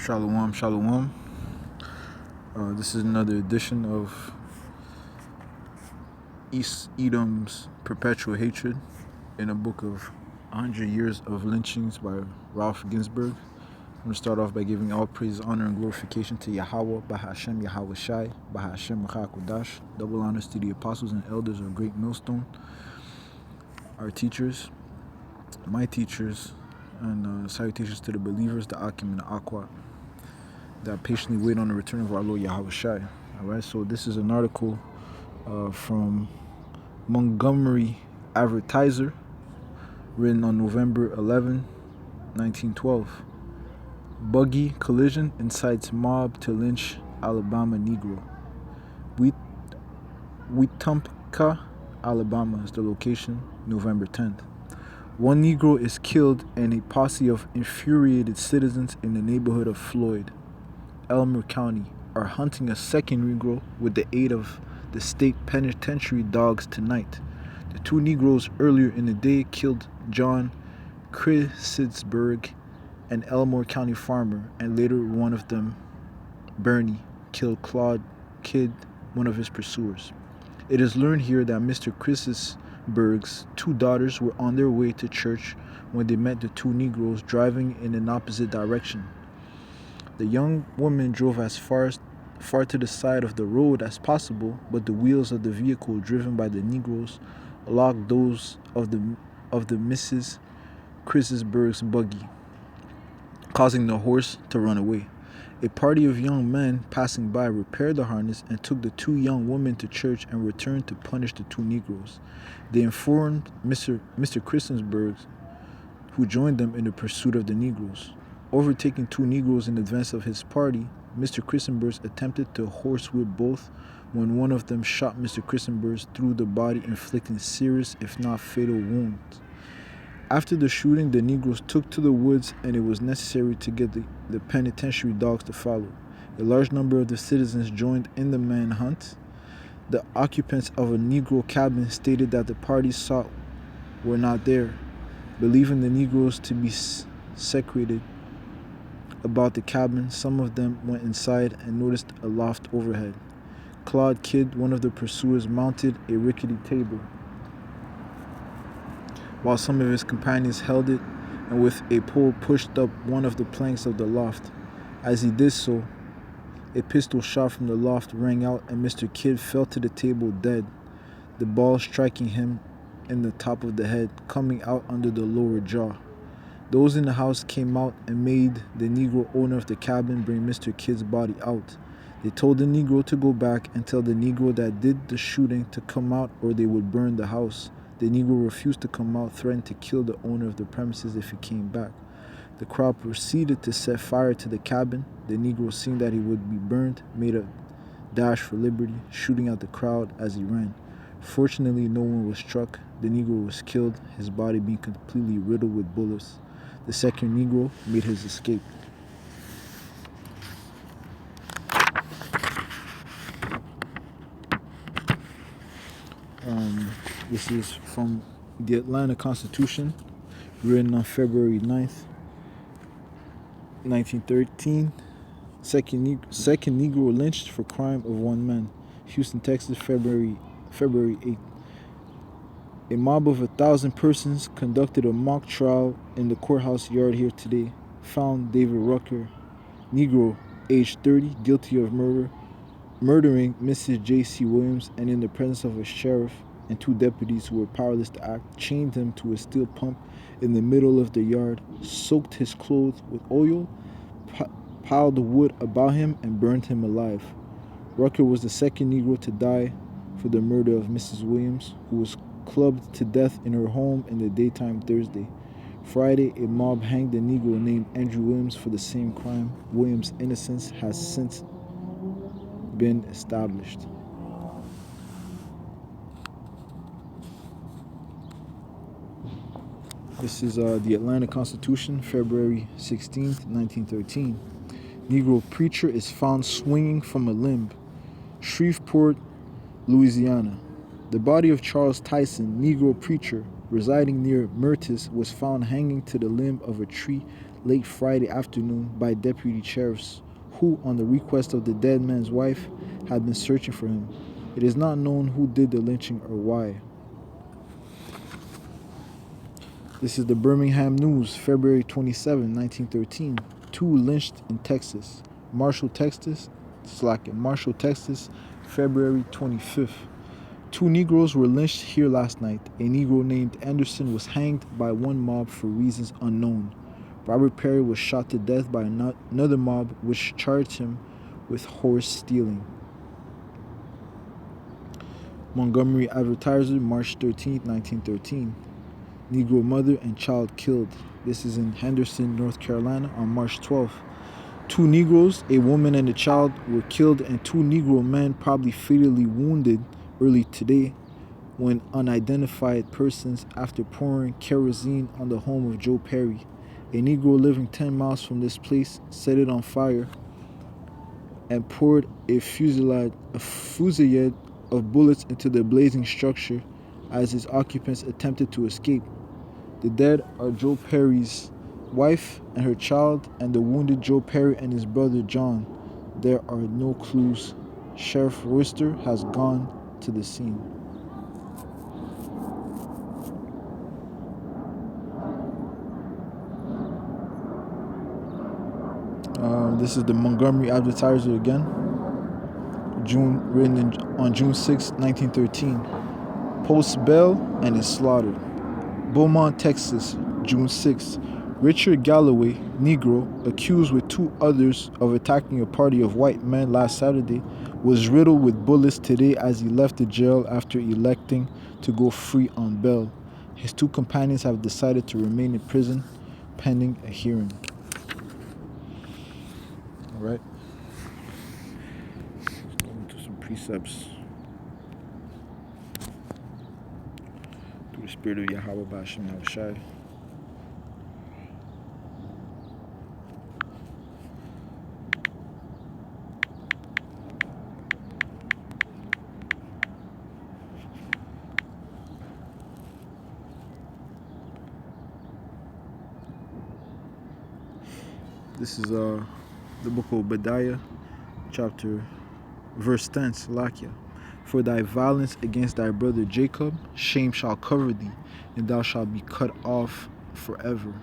Shalom, shalom. This is another edition of East Edom's Perpetual Hatred in a book of 100 Years of Lynchings by Ralph Ginsburg. I'm going to start off by giving all praise, honor, and glorification to YAHAWAH, Bahashem, YAHAWASHI, Bahashem, RAWCHAA QADASH. Double honors to the apostles and elders of Great Millstone, our teachers, my teachers, and salutations to the believers, the Akim and the Aqua, that patiently wait on the return of our Lord YAHAWASHI. Alright, so this is an article from Montgomery Advertiser, written on November 11, 1912. Buggy collision incites mob to lynch Alabama Negro. Wetumpka, Alabama is the location, November 10th. One Negro is killed and a posse of infuriated citizens in the neighborhood of Floyd, Elmer County, are hunting a second Negro with the aid of the state penitentiary dogs tonight. The two Negroes earlier in the day killed John Chrisidsburg, an Elmore County farmer, and later one of them, Bernie, killed Claude Kidd, one of his pursuers. It is learned here that Mr. Chrisidsburg's two daughters were on their way to church when they met the two Negroes driving in an opposite direction. The young woman drove as far to the side of the road as possible, but the wheels of the vehicle driven by the Negroes locked those of the Mrs. Chrisidsburg's buggy, causing the horse to run away. A party of young men passing by repaired the harness and took the two young women to church and returned to punish the two Negroes. They informed Mr. Chrisidsburg, who joined them in the pursuit of the Negroes. Overtaking two Negroes in advance of his party, Mr. Chrisidsburg attempted to horsewhip both when one of them shot Mr. Chrisidsburg through the body, inflicting serious, if not fatal, wounds. After the shooting, the Negroes took to the woods and it was necessary to get the penitentiary dogs to follow. A large number of the citizens joined in the manhunt. The occupants of a Negro cabin stated that the parties sought were not there. Believing the Negroes to be secreted about the cabin, some of them went inside and noticed a loft overhead. Claude Kidd, one of the pursuers, mounted a rickety table, while some of his companions held it and with a pole pushed up one of the planks of the loft. As he did so, a pistol shot from the loft rang out and Mr. Kidd fell to the table dead, the ball striking him in the top of the head, coming out under the lower jaw. Those in the house came out and made the Negro owner of the cabin bring Mr. Kidd's body out. They told the Negro to go back and tell the Negro that did the shooting to come out or they would burn the house. The Negro refused to come out, threatened to kill the owner of the premises if he came back. The crowd proceeded to set fire to the cabin. The Negro, seeing that he would be burned, made a dash for liberty, shooting at the crowd as he ran. Fortunately, no one was struck. The Negro was killed, his body being completely riddled with bullets. The second Negro made his escape. This is from the Atlanta Constitution, written on February 9th, 1913. Second Negro lynched for crime of one man. Houston, Texas, February 8th. A mob of 1,000 persons conducted a mock trial in the courthouse yard here today. Found David Rucker, Negro, age 30, guilty of murdering Mrs. J.C. Williams, and in the presence of a sheriff and two deputies who were powerless to act, chained him to a steel pump in the middle of the yard, soaked his clothes with oil, piled wood about him, and burned him alive. Rucker was the second Negro to die for the murder of Mrs. Williams, who was clubbed to death in her home in the daytime Thursday. Friday, a mob hanged a Negro named Andrew Williams for the same crime. Williams' innocence has since been established. This is the Atlanta Constitution, February 16th, 1913. Negro preacher is found swinging from a limb. Shreveport, Louisiana. The body of Charles Tyson, Negro preacher, residing near Myrtis, was found hanging to the limb of a tree late Friday afternoon by deputy sheriffs, who, on the request of the dead man's wife, had been searching for him. It is not known who did the lynching or why. This is the Birmingham News, February 27, 1913. 2 lynched in Texas. Marshall, Texas, February 25th. 2 Negroes were lynched here last night. A Negro named Anderson was hanged by one mob for reasons unknown. Robert Perry was shot to death by another mob which charged him with horse stealing. Montgomery Advertiser, March 13, 1913. Negro mother and child killed. This is in Henderson, North Carolina on March 12th. 2 Negroes, a woman and a child, were killed and 2 Negro men probably fatally wounded early today when unidentified persons, after pouring kerosene on the home of Joe Perry, a Negro living 10 miles from this place, set it on fire and poured a fusillade of bullets into the blazing structure as his occupants attempted to escape. The dead are Joe Perry's wife and her child, and the wounded Joe Perry and his brother John. There are no clues. Sheriff Royster has gone to the scene. This is the Montgomery Advertiser again. Written on June 6, 1913. Post bail and is slaughtered. Beaumont, Texas, June 6. Richard Galloway, Negro, accused with 2 others of attacking a party of white men last Saturday, was riddled with bullets today as he left the jail after electing to go free on bail. His 2 companions have decided to remain in prison pending a hearing. All right. Let's go into some precepts. Through the spirit of YAHAWAH, YAHAWASHI. This is the book of Obadiah, verse 10, Salakia. For thy violence against thy brother Jacob, shame shall cover thee, and thou shalt be cut off forever.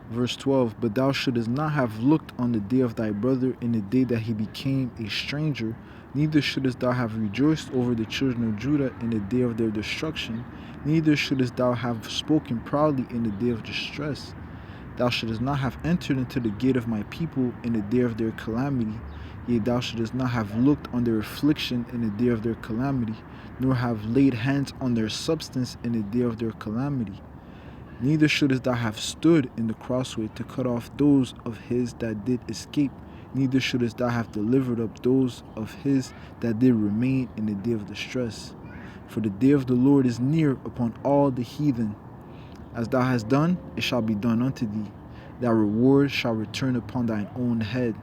Verse 12, but thou shouldest not have looked on the day of thy brother in the day that he became a stranger, neither shouldest thou have rejoiced over the children of Judah in the day of their destruction, neither shouldest thou have spoken proudly in the day of distress. Thou shouldest not have entered into the gate of my people in the day of their calamity, yea, thou shouldest not have looked on their affliction in the day of their calamity, nor have laid hands on their substance in the day of their calamity. Neither shouldest thou have stood in the crossway to cut off those of his that did escape, neither shouldest thou have delivered up those of his that did remain in the day of distress. For the day of the Lord is near upon all the heathen. As thou hast done, it shall be done unto thee. Thy reward shall return upon thine own head.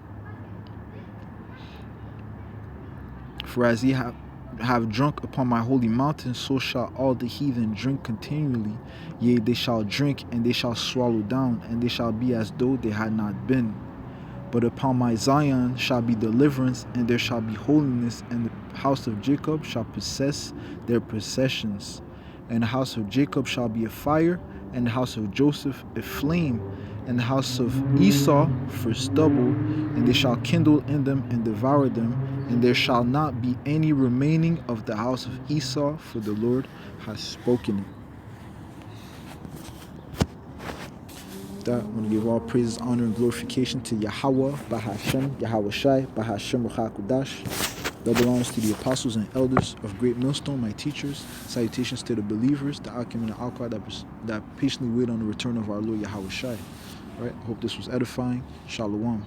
For as ye have drunk upon my holy mountain, so shall all the heathen drink continually. Yea, they shall drink, and they shall swallow down, and they shall be as though they had not been. But upon my Zion shall be deliverance, and there shall be holiness, and the house of Jacob shall possess their possessions. And the house of Jacob shall be a fire, and the house of Joseph a flame, and the house of Esau for stubble, and they shall kindle in them and devour them, and there shall not be any remaining of the house of Esau, for the Lord has spoken it. That, I'm going to give all praises, honor, and glorification to YAHAWAH, BaHaShem, YAHAWASHI, BaHaShem RAWCHAA QADASH. That belongs to the apostles and elders of Great Millstone, my teachers. Salutations to the believers, the Akim and the Alkar that patiently wait on the return of our Lord YAHAWASHI. All right, I hope this was edifying. Shalom.